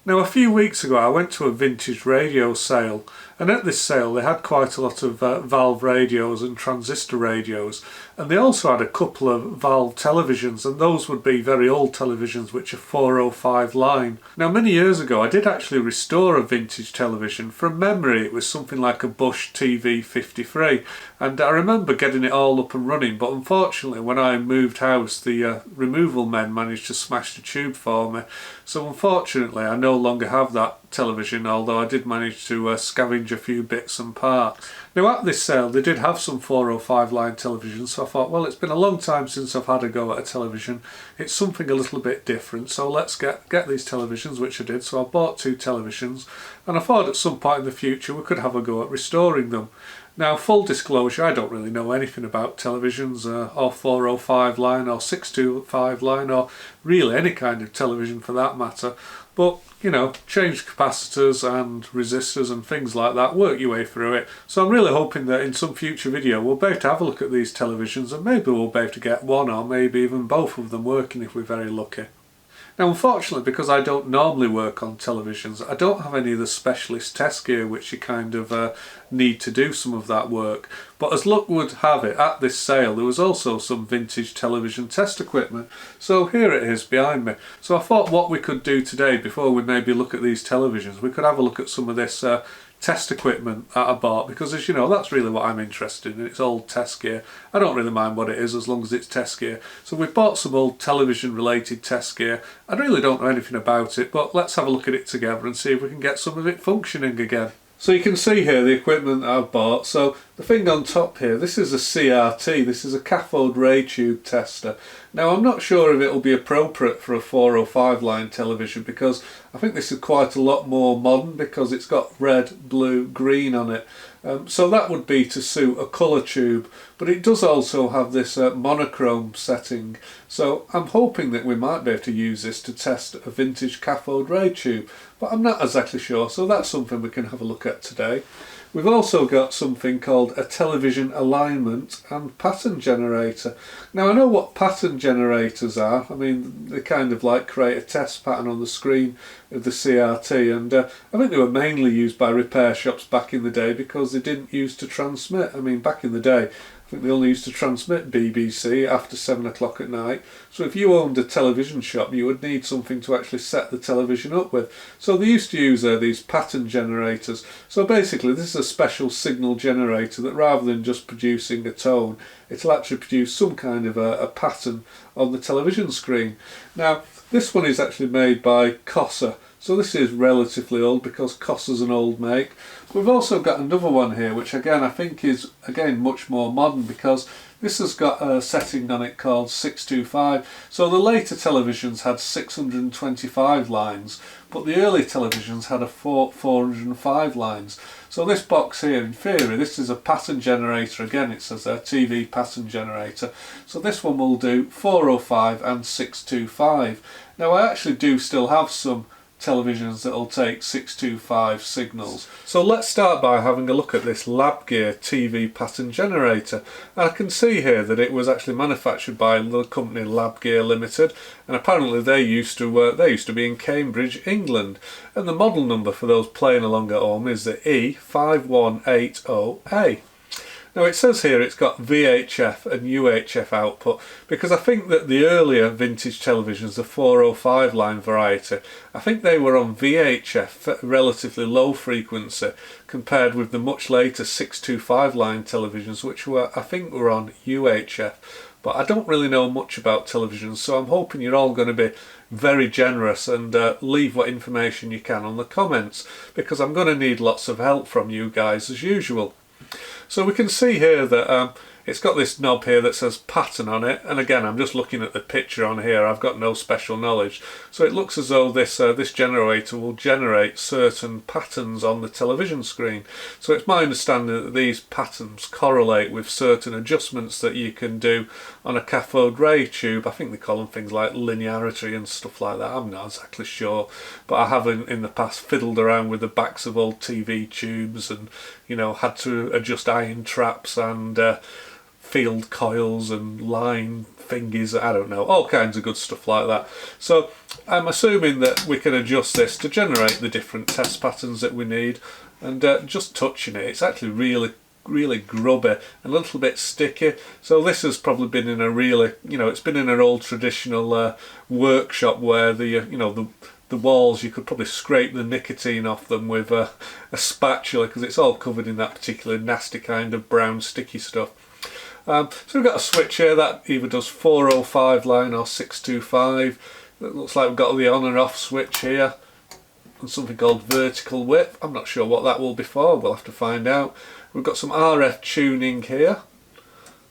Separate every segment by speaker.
Speaker 1: Now a few weeks ago I went to a vintage radio sale, and at this sale they had quite a lot of valve radios and transistor radios, and they also had a couple of valve televisions, and those would be very old televisions which are 405 line. Now many years ago I did actually restore a vintage television. From memory it was something like a Bush TV53, and I remember getting it all up and running, but unfortunately when I moved house the removal men managed to smash the tube for me, so unfortunately I no longer have that television, although I did manage to scavenge a few bits and parts. Now at this sale they did have some 405 line televisions, so I thought, well, it's been a long time since I've had a go at a television, it's something a little bit different, so let's get these televisions, which I did. So I bought two televisions, and I thought at some point in the future we could have a go at restoring them. Now, full disclosure, I don't really know anything about televisions, or 405 line or 625 line, or really any kind of television for that matter, but you know, change capacitors and resistors and things like that, work your way through it. So I'm really hoping that in some future video we'll be able to have a look at these televisions, and maybe we'll be able to get one or maybe even both of them working if we're very lucky. Now unfortunately, because I don't normally work on televisions, I don't have any of the specialist test gear which you kind of need to do some of that work. But as luck would have it, at this sale there was also some vintage television test equipment. So here it is behind me. So I thought what we could do today, before we maybe look at these televisions, we could have a look at some of this test equipment that I bought, because as you know, that's really what I'm interested in. It's old test gear. I don't really mind what it is as long as it's test gear. So we've bought some old television related test gear. I really don't know anything about it, but let's have a look at it together and see if we can get some of it functioning again. So you can see here the equipment that I've bought. So the thing on top here, this is a CRT, this is a cathode ray tube tester. Now I'm not sure if it will be appropriate for a 405 line television, because I think this is quite a lot more modern, because it's got red, blue, green on it. So that would be to suit a colour tube, but it does also have this monochrome setting. So I'm hoping that we might be able to use this to test a vintage cathode ray tube, but I'm not exactly sure, so that's something we can have a look at today. We've also got something called a television alignment and pattern generator. Now I know what pattern generators are. I mean, they kind of like create a test pattern on the screen of the CRT, and I think they were mainly used by repair shops back in the day because they didn't use to transmit. I mean, back in the day I think they only used to transmit BBC after 7 o'clock at night. So if you owned a television shop, you would need something to actually set the television up with. So they used to use these pattern generators. So basically this is a special signal generator that, rather than just producing a tone, it'll actually produce some kind of a pattern on the television screen. Now this one is actually made by Cosa. So this is relatively old because Cosa's an old make. We've also got another one here which again I think is much more modern, because this has got a setting on it called 625. So the later televisions had 625 lines, but the early televisions had a 405 lines. So this box here, in theory, this is a pattern generator. Again, it says there, TV pattern generator. So this one will do 405 and 625. Now I actually do still have some televisions that will take 625 signals. So let's start by having a look at this Labgear TV pattern generator. And I can see here that it was actually manufactured by the company Labgear Limited, and apparently they used to be in Cambridge, England. And the model number for those playing along at home is the E5180A. Now it says here it's got VHF and UHF output, because I think that the earlier vintage televisions, the 405 line variety, I think they were on VHF, relatively low frequency, compared with the much later 625 line televisions, which I think were on UHF. But I don't really know much about televisions, so I'm hoping you're all going to be very generous and leave what information you can on the comments, because I'm going to need lots of help from you guys as usual. So we can see here that it's got this knob here that says pattern on it, and again I'm just looking at the picture on here, I've got no special knowledge. So it looks as though this generator will generate certain patterns on the television screen. So it's my understanding that these patterns correlate with certain adjustments that you can do on a cathode ray tube. I think they call them things like linearity and stuff like that, I'm not exactly sure, but I have in the past fiddled around with the backs of old TV tubes and, you know, had to adjust iron traps and field coils and line thingies, I don't know, all kinds of good stuff like that. So I'm assuming that we can adjust this to generate the different test patterns that we need, and just touching it, it's actually really grubby and a little bit sticky. So this has probably been in a really, it's been in an old traditional workshop where the the walls, you could probably scrape the nicotine off them with a spatula, because it's all covered in that particular nasty kind of brown sticky stuff. So we've got a switch here that either does 405 line or 625. It looks like we've got the on and off switch here, and something called vertical width. I'm not sure what that will be for, we'll have to find out. We've got some RF tuning here,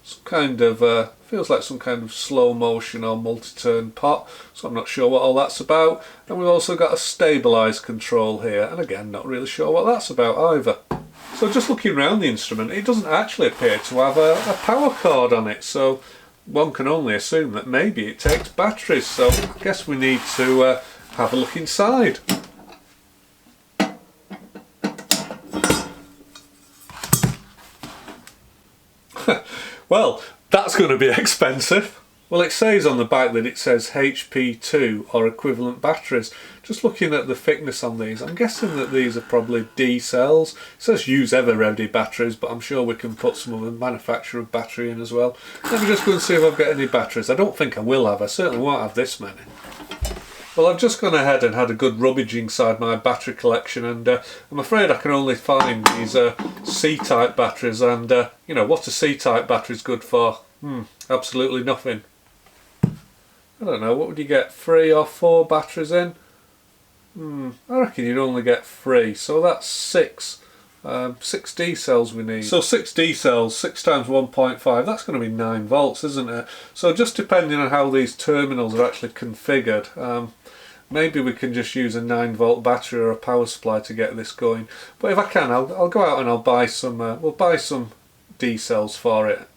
Speaker 1: some kind of, feels like some kind of slow motion or multi-turn pot, so I'm not sure what all that's about. And we've also got a stabilise control here, and again not really sure what that's about either. So just looking around the instrument, it doesn't actually appear to have a power cord on it, so one can only assume that maybe it takes batteries, so I guess we need to have a look inside. Well, that's going to be expensive. Well, it says on the back that it says HP2 or equivalent batteries. Just looking at the thickness on these, I'm guessing that these are probably D cells. It says use ever ready batteries, but I'm sure we can put some of the manufacturer battery in as well. Let me just go and see if I've got any batteries. I don't think I will have. I certainly won't have this many. Well, I've just gone ahead and had a good rummage inside my battery collection, and I'm afraid I can only find these C-type batteries, and what a C-type battery is good for? Absolutely nothing. I don't know, what would you get, 3 or 4 batteries in? I reckon you'd only get 3, so that's 6. 6 D cells we need. So 6 D cells, 6 times 1.5, that's going to be 9 volts, isn't it? So just depending on how these terminals are actually configured, maybe we can just use a 9 volt battery or a power supply to get this going. But if I can, I'll go out and I'll buy some, we'll buy some D cells for it.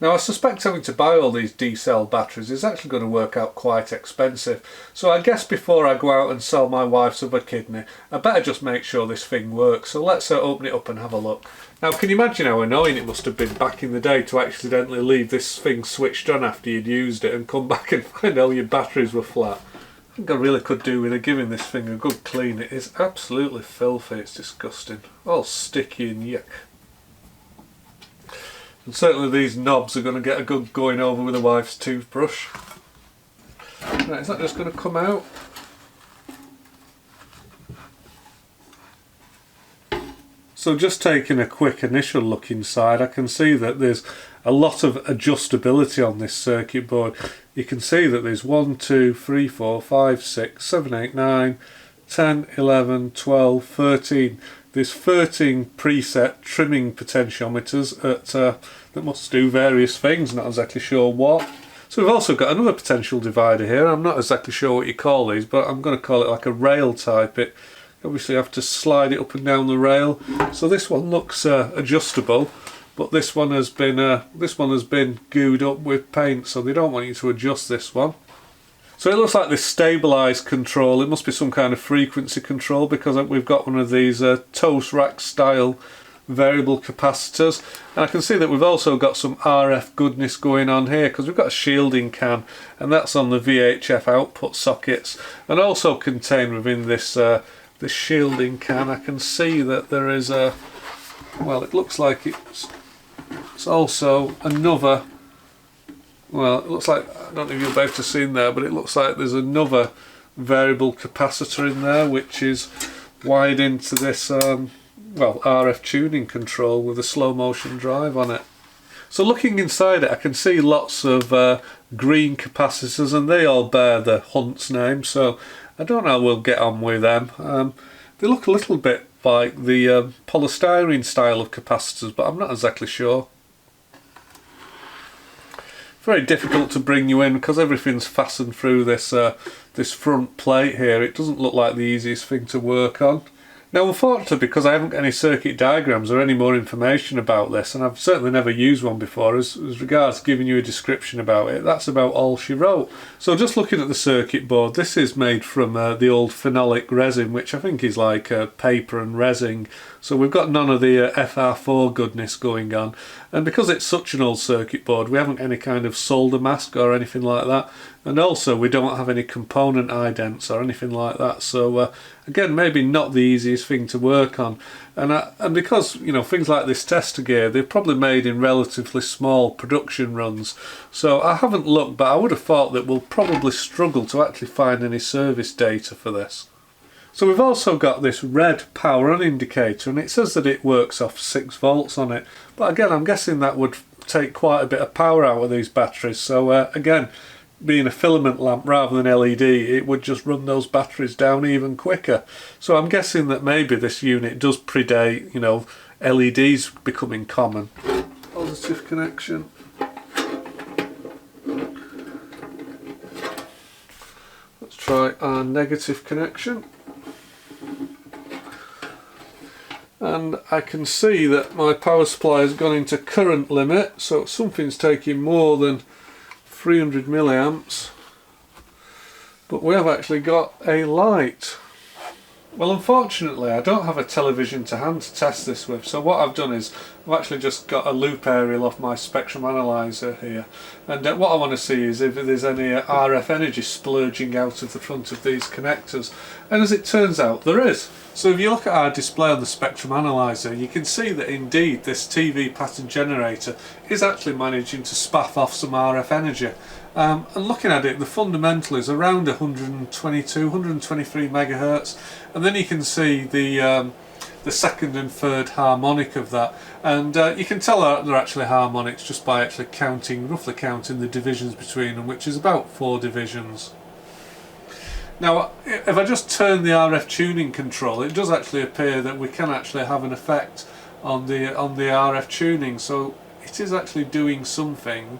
Speaker 1: Now I suspect having to buy all these D cell batteries is actually going to work out quite expensive. So I guess before I go out and sell my wife's other kidney, I better just make sure this thing works. So let's open it up and have a look. Now can you imagine how annoying it must have been back in the day to accidentally leave this thing switched on after you'd used it and come back and find all your batteries were flat. I think I really could do with giving this thing a good clean. It is absolutely filthy, it's disgusting. All sticky and yuck. And certainly these knobs are going to get a good going over with a wife's toothbrush. Right, is that just going to come out? So just taking a quick initial look inside, I can see that there's a lot of adjustability on this circuit board. You can see that there's 1, 2, 3, 4, 5, 6, 7, 8, 9, 10, 11, 12, 13. There's 13 preset trimming potentiometers that must do various things, not exactly sure what. So we've also got another potential divider here. I'm not exactly sure what you call these, but I'm going to call it like a rail type. It obviously have to slide it up and down the rail. So this one looks adjustable, but this one has been gooed up with paint, so they don't want you to adjust this one. So it looks like this stabilised control, it must be some kind of frequency control, because we've got one of these toast rack style variable capacitors, and I can see that we've also got some RF goodness going on here, because we've got a shielding can, and that's on the VHF output sockets. And also contained within this this shielding can, I can see that there is a, well, it looks like it's also another, well, it looks like, I don't know if you'll be able to see in there, but it looks like there's another variable capacitor in there which is wired into this well, RF tuning control with a slow motion drive on it. So looking inside it, I can see lots of green capacitors, and they all bear the Hunt's name, so I don't know how we'll get on with them. They look a little bit like the polystyrene style of capacitors, but I'm not exactly sure. Very difficult to bring you in because everything's fastened through this this front plate here. It doesn't look like the easiest thing to work on. Now unfortunately, because I haven't got any circuit diagrams or any more information about this, and I've certainly never used one before, as regards giving you a description about it, that's about all she wrote. So just looking at the circuit board, this is made from the old phenolic resin, which I think is like paper and resin so we've got none of the FR4 goodness going on, and because it's such an old circuit board we haven't any kind of solder mask or anything like that, and also we don't have any component idents or anything like that, so again, maybe not the easiest thing to work on. And because, you know, things like this tester gear, they're probably made in relatively small production runs, so I haven't looked, but I would have thought that we'll probably struggle to actually find any service data for this. So we've also got this red power on indicator, and it says that it works off 6 volts on it, but again I'm guessing that would take quite a bit of power out of these batteries, so again, being a filament lamp rather than LED, it would just run those batteries down even quicker. So I'm guessing that maybe this unit does predate, you know, LEDs becoming common. Positive connection. Let's try our negative connection. And I can see that my power supply has gone into current limit, so something's taking more than 300 milliamps, but we have actually got a light. Well, unfortunately I don't have a television to hand to test this with, so what I've done is I've actually just got a loop aerial off my spectrum analyzer here, and what I want to see is if there's any RF energy splurging out of the front of these connectors, and as it turns out there is. So if you look at our display on the spectrum analyzer, you can see that indeed this TV pattern generator is actually managing to spaff off some RF energy. And looking at it, the fundamental is around 122, 123 megahertz, and then you can see the second and third harmonic of that, and you can tell that they're actually harmonics just by actually roughly counting the divisions between them, which is about 4 divisions. Now, if I just turn the RF tuning control, it does actually appear that we can actually have an effect on the RF tuning, so it is actually doing something.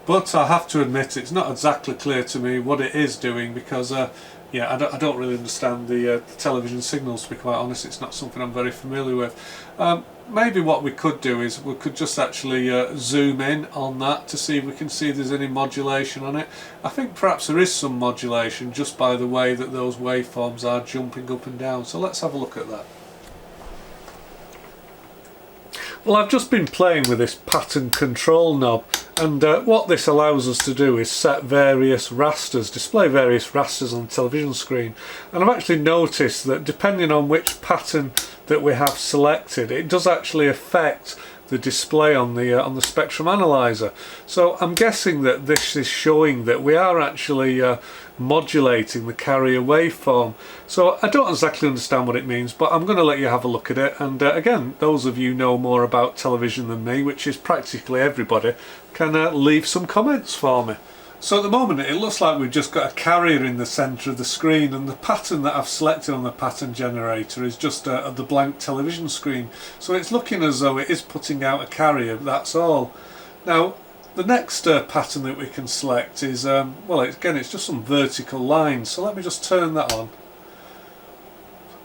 Speaker 1: But I have to admit it's not exactly clear to me what it is doing, because yeah, I don't really understand the television signals, to be quite honest. It's not something I'm very familiar with. Maybe what we could do is we could just actually zoom in on that to see if we can see if there's any modulation on it. I think perhaps there is some modulation just by the way that those waveforms are jumping up and down, so let's have a look at that. Well, I've just been playing with this pattern control knob, and what this allows us to do is set various rasters, display various rasters on the television screen, and I've actually noticed that depending on which pattern that we have selected, it does actually affect the display on the spectrum analyzer. So I'm guessing that this is showing that we are actually modulating the carrier waveform. So I don't exactly understand what it means, but I'm going to let you have a look at it, and again, those of you know more about television than me, which is practically everybody, can leave some comments for me. So at the moment it looks like we've just got a carrier in the centre of the screen, and the pattern that I've selected on the pattern generator is just the blank television screen. So it's looking as though it is putting out a carrier, that's all. Now the next pattern that we can select is, well, again, it's just some vertical lines, so let me just turn that on.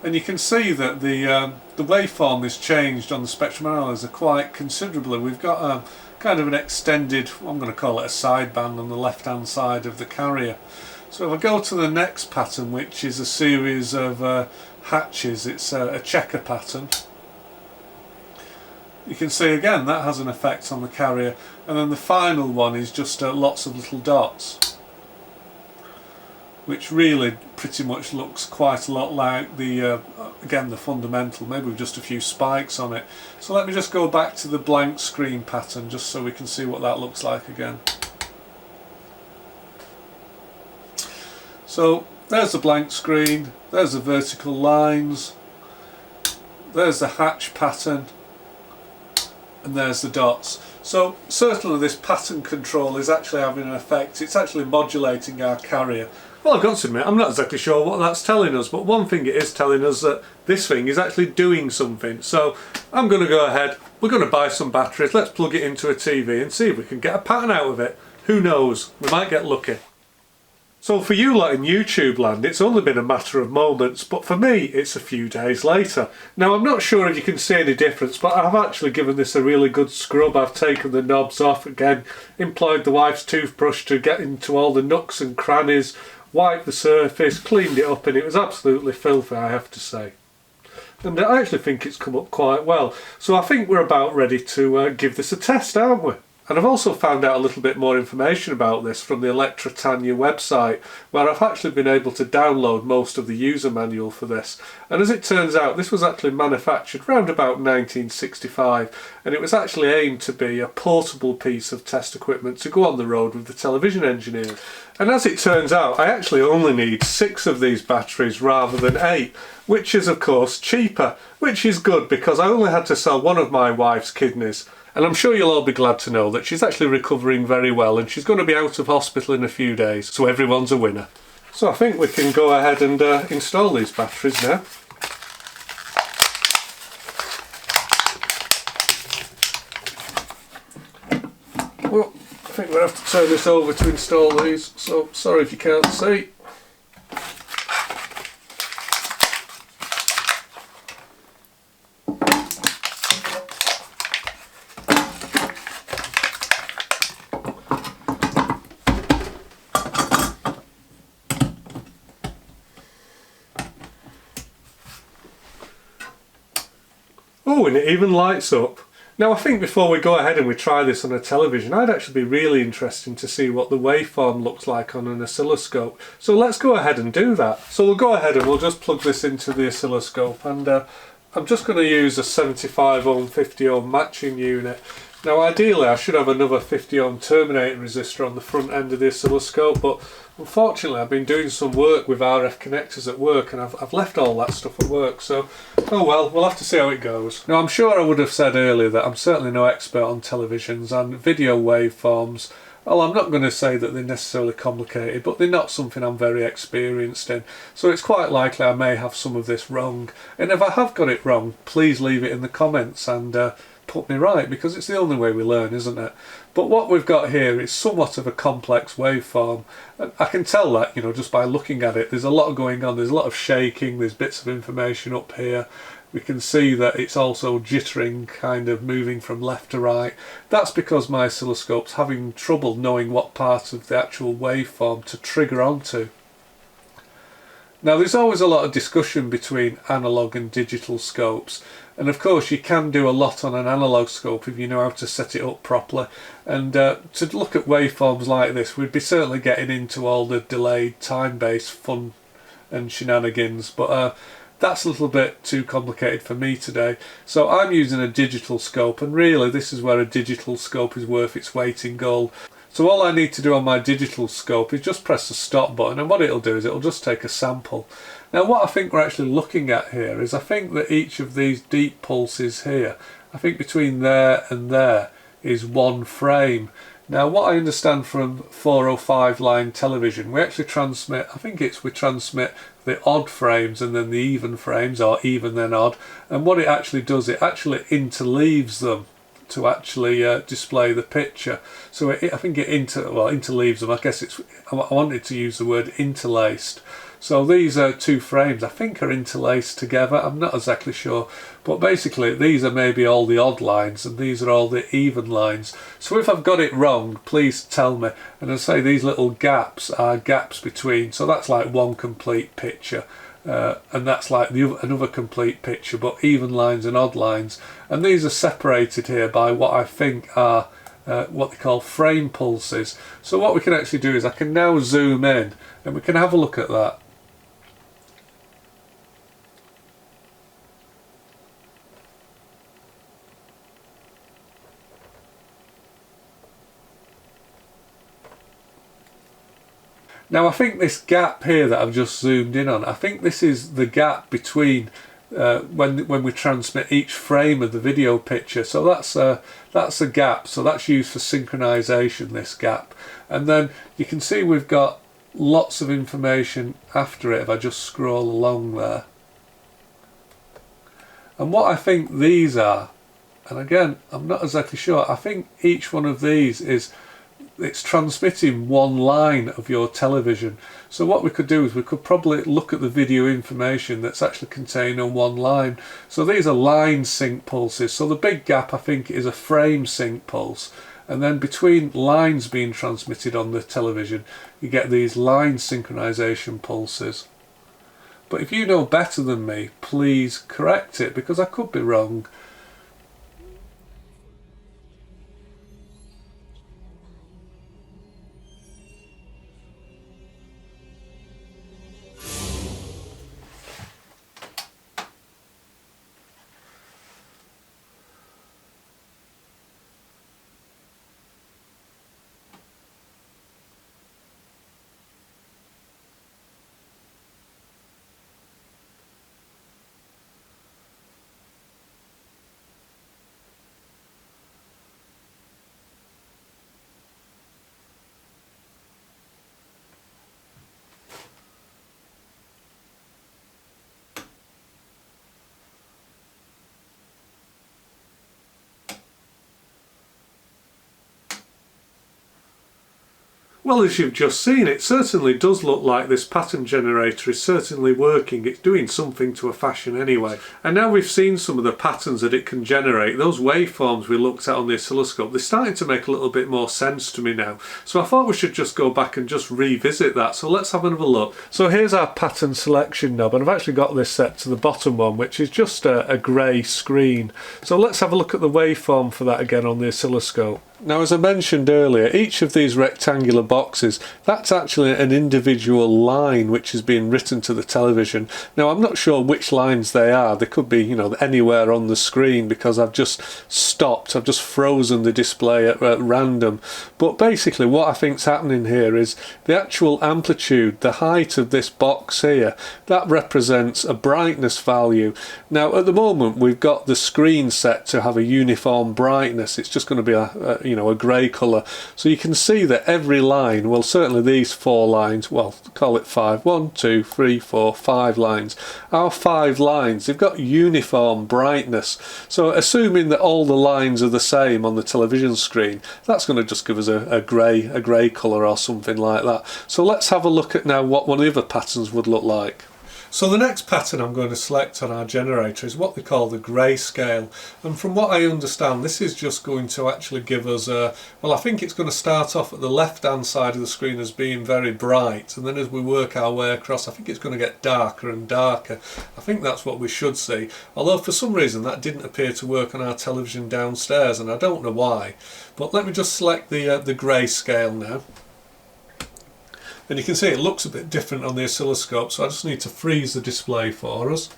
Speaker 1: And you can see that the waveform is changed on the spectrum analyzer quite considerably. We've got kind of an extended, I'm going to call it a sideband on the left hand side of the carrier. So if I go to the next pattern, which is a series of hatches, it's a checker pattern. You can see again that has an effect on the carrier, and then the final one is just lots of little dots, which really pretty much looks quite a lot like the again the fundamental, maybe with just a few spikes on it. So let me just go back to the blank screen pattern just so we can see what that looks like again. So there's the blank screen, there's the vertical lines, there's the hatch pattern, and there's the dots. So certainly this pattern control is actually having an effect. It's actually modulating our carrier. Well, I've got to admit, I'm not exactly sure what that's telling us, but one thing it is telling us that this thing is actually doing something. So I'm going to go ahead, we're going to buy some batteries, let's plug it into a TV and see if we can get a pattern out of it. Who knows, we might get lucky. So for you lot in YouTube land, it's only been a matter of moments, but for me it's a few days later. Now I'm not sure if you can see any difference, but I've actually given this a really good scrub. I've taken the knobs off again, employed the wife's toothbrush to get into all the nooks and crannies, wiped the surface, cleaned it up, and it was absolutely filthy, I have to say. And I actually think it's come up quite well. So I think we're about ready to give this a test, aren't we? And I've also found out a little bit more information about this from the Electrotanya website, where I've actually been able to download most of the user manual for this. And as it turns out, this was actually manufactured around about 1965, and it was actually aimed to be a portable piece of test equipment to go on the road with the television engineers. And as it turns out, I actually only need 6 of these batteries rather than 8, which is of course cheaper, which is good because I only had to sell one of my wife's kidneys. And I'm sure you'll all be glad to know that she's actually recovering very well, and she's going to be out of hospital in a few days, so everyone's a winner. So I think we can go ahead and install these batteries now. Well, I think we'll have to turn this over to install these, so sorry if you can't see. Oh, and it even lights up. Now I think before we go ahead and we try this on a television, I'd actually be really interested to see what the waveform looks like on an oscilloscope. So let's go ahead and do that. So we'll go ahead and we'll just plug this into the oscilloscope, and I'm just going to use a 75 ohm 50 ohm matching unit. Now ideally I should have another 50 ohm terminating resistor on the front end of the oscilloscope, but unfortunately I've been doing some work with RF connectors at work, and I've left all that stuff at work, so oh well, we'll have to see how it goes. Now I'm sure I would have said earlier that I'm certainly no expert on televisions and video waveforms. Well, I'm not going to say that they're necessarily complicated, but they're not something I'm very experienced in, so it's quite likely I may have some of this wrong, and if I have got it wrong, please leave it in the comments and put me right, because it's the only way we learn, isn't it? But what we've got here is somewhat of a complex waveform. I can tell that, you know, just by looking at it. There's a lot going on, there's a lot of shaking, there's bits of information up here. We can see that it's also jittering, kind of moving from left to right. That's because my oscilloscope's having trouble knowing what part of the actual waveform to trigger onto. Now there's always a lot of discussion between analog and digital scopes, and of course you can do a lot on an analog scope if you know how to set it up properly, and to look at waveforms like this we'd be certainly getting into all the delayed time-based fun and shenanigans, but that's a little bit too complicated for me today. So I'm using a digital scope, and really this is where a digital scope is worth its weight in gold. So all I need to do on my digital scope is just press the stop button, and what it'll do is it'll just take a sample. Now what I think we're actually looking at here is I think that each of these deep pulses here, I think between there and there is 1 frame. Now what I understand from 405 line television, we actually transmit, I think we transmit the odd frames and then the even frames, or even then odd, and what it actually does, it actually interleaves them to actually display the picture. So I think it interleaves them. I guess I wanted to use the word interlaced. So these 2 frames I think are interlaced together. I'm not exactly sure, but basically these are maybe all the odd lines and these are all the even lines. So if I've got it wrong, please tell me. And as I say, these little gaps are gaps between, so that's like 1 complete picture. And that's like another complete picture, but even lines and odd lines, and these are separated here by what I think are what they call frame pulses. So what we can actually do is I can now zoom in and we can have a look at that. Now I think this gap here that I've just zoomed in on, I think this is the gap between when we transmit each frame of the video picture. So that's a gap, so that's used for synchronization, this gap. And then you can see we've got lots of information after it if I just scroll along there. And what I think these are, and again I'm not exactly sure, I think each one of these is it's transmitting one line of your television. So what we could do is we could probably look at the video information that's actually contained on one line. So these are line sync pulses. So the big gap I think is a frame sync pulse. And then between lines being transmitted on the television, you get these line synchronization pulses. But if you know better than me, please correct it, because I could be wrong. Well, as you've just seen, it certainly does look like this pattern generator is certainly working. It's doing something to a fashion anyway. And now we've seen some of the patterns that it can generate, those waveforms we looked at on the oscilloscope, they're starting to make a little bit more sense to me now. So I thought we should just go back and just revisit that. So let's have another look. So here's our pattern selection knob, and I've actually got this set to the bottom one, which is just a grey screen. So let's have a look at the waveform for that again on the oscilloscope. Now, as I mentioned earlier, each of these rectangular boxes, that's actually an individual line which is being written to the television. Now, I'm not sure which lines they are. They could be, you know, anywhere on the screen, because I've just stopped, I've just frozen the display at random. But basically what I think's happening here is the actual amplitude, the height of this box here, that represents a brightness value. Now, at the moment, we've got the screen set to have a uniform brightness. It's just going to be a grey colour. So you can see that every line, well, certainly these 4 lines, well, call it 5, 1, 2, 3, 4, 5 lines. Our 5 lines, they've got uniform brightness. So assuming that all the lines are the same on the television screen, that's going to just give us a grey colour or something like that. So let's have a look at now what one of the other patterns would look like. So the next pattern I'm going to select on our generator is what they call the grayscale, and from what I understand, this is just going to actually give us well, I think it's going to start off at the left hand side of the screen as being very bright, and then as we work our way across, I think it's going to get darker and darker. I think that's what we should see, although for some reason that didn't appear to work on our television downstairs, and I don't know why. But let me just select the grayscale now. And you can see it looks a bit different on the oscilloscope, so I just need to freeze the display for us.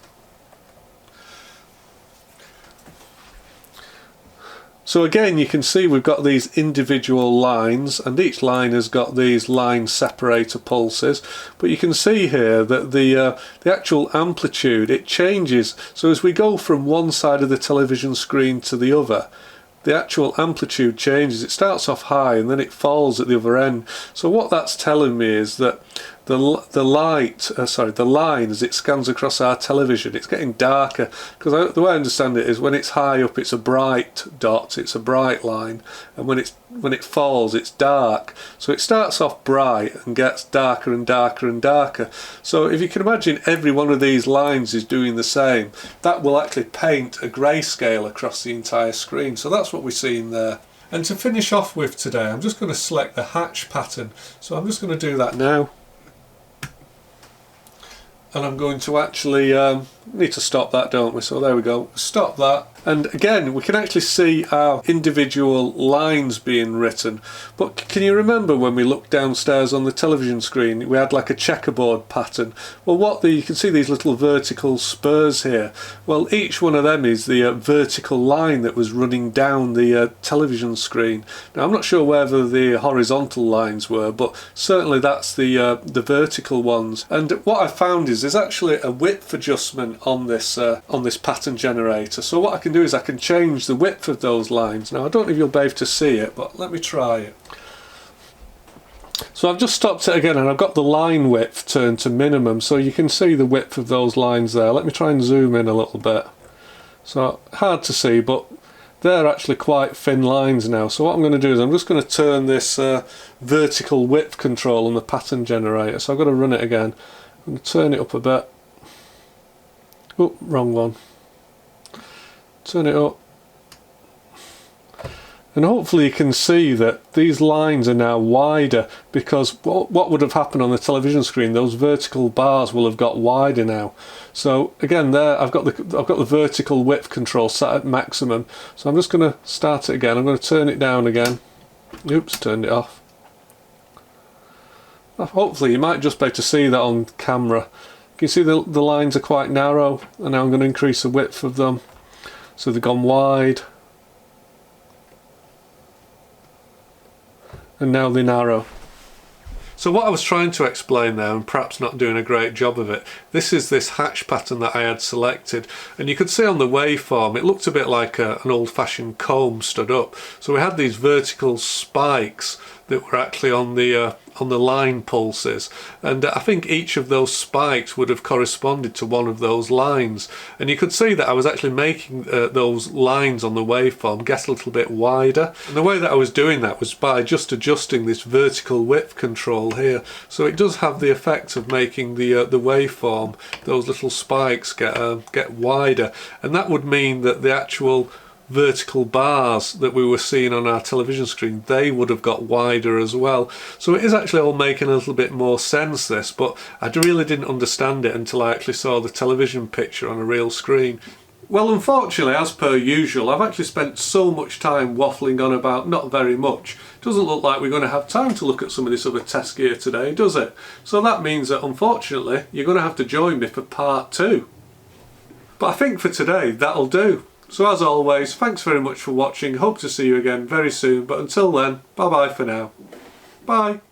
Speaker 1: So again, you can see we've got these individual lines, and each line has got these line separator pulses, but you can see here that the actual amplitude, it changes. So as we go from one side of the television screen to the other, the actual amplitude changes. It starts off high and then it falls at the other end. So what that's telling me is that the line as it scans across our television, it's getting darker, because the way I understand it is when it's high up it's a bright dot, it's a bright line, and when it falls it's dark. So it starts off bright and gets darker and darker and darker. So if you can imagine every one of these lines is doing the same, that will actually paint a grayscale across the entire screen. So that's what we're seeing there. And to finish off with today, I'm just going to select the hatch pattern. So I'm just going to do that now. And I'm going to actually need to stop that, don't we? So there we go, stop that. And again, we can actually see our individual lines being written. But can you remember when we looked downstairs on the television screen, we had like a checkerboard pattern? Well, you can see these little vertical spurs here. Well, each one of them is the vertical line that was running down the television screen. Now, I'm not sure whether the horizontal lines were, but certainly that's the vertical ones. And what I found is there's actually a width adjustment on this pattern generator. So what I can do is I can change the width of those lines. Now, I don't know if you'll be able to see it, but let me try it. So I've just stopped it again and I've got the line width turned to minimum, so you can see the width of those lines there. Let me try and zoom in a little bit. So hard to see, but they're actually quite thin lines now. So what I'm going to do is I'm just going to turn this vertical width control on the pattern generator. So I've got to run it again. I'm going to turn it up a bit. Oh, wrong one. Turn it up. And hopefully you can see that these lines are now wider, because what would have happened on the television screen, those vertical bars will have got wider now. So again, there I've got the vertical width control set at maximum. So I'm just going to start it again. I'm going to turn it down again. Oops, turned it off. Hopefully you might just be able to see that on camera. You can see the lines are quite narrow, and now I'm going to increase the width of them so they've gone wide. And now they're narrow. So what I was trying to explain there, and perhaps not doing a great job of it, this is this hatch pattern that I had selected, and you could see on the waveform it looked a bit like an old-fashioned comb stood up. So we had these vertical spikes that were actually on the line pulses, and I think each of those spikes would have corresponded to one of those lines, and you could see that I was actually making those lines on the waveform get a little bit wider, and the way that I was doing that was by just adjusting this vertical width control here. So it does have the effect of making the waveform, those little spikes, get wider, and that would mean that the actual vertical bars that we were seeing on our television screen, they would have got wider as well. So it is actually all making a little bit more sense, this, but I really didn't understand it until I actually saw the television picture on a real screen. Well, unfortunately, as per usual, I've actually spent so much time waffling on about not very much. It doesn't look like we're going to have time to look at some of this other test gear today, does it? So that means that unfortunately you're going to have to join me for part 2. But I think for today that'll do. So as always, thanks very much for watching. Hope to see you again very soon, but until then, bye bye for now. Bye.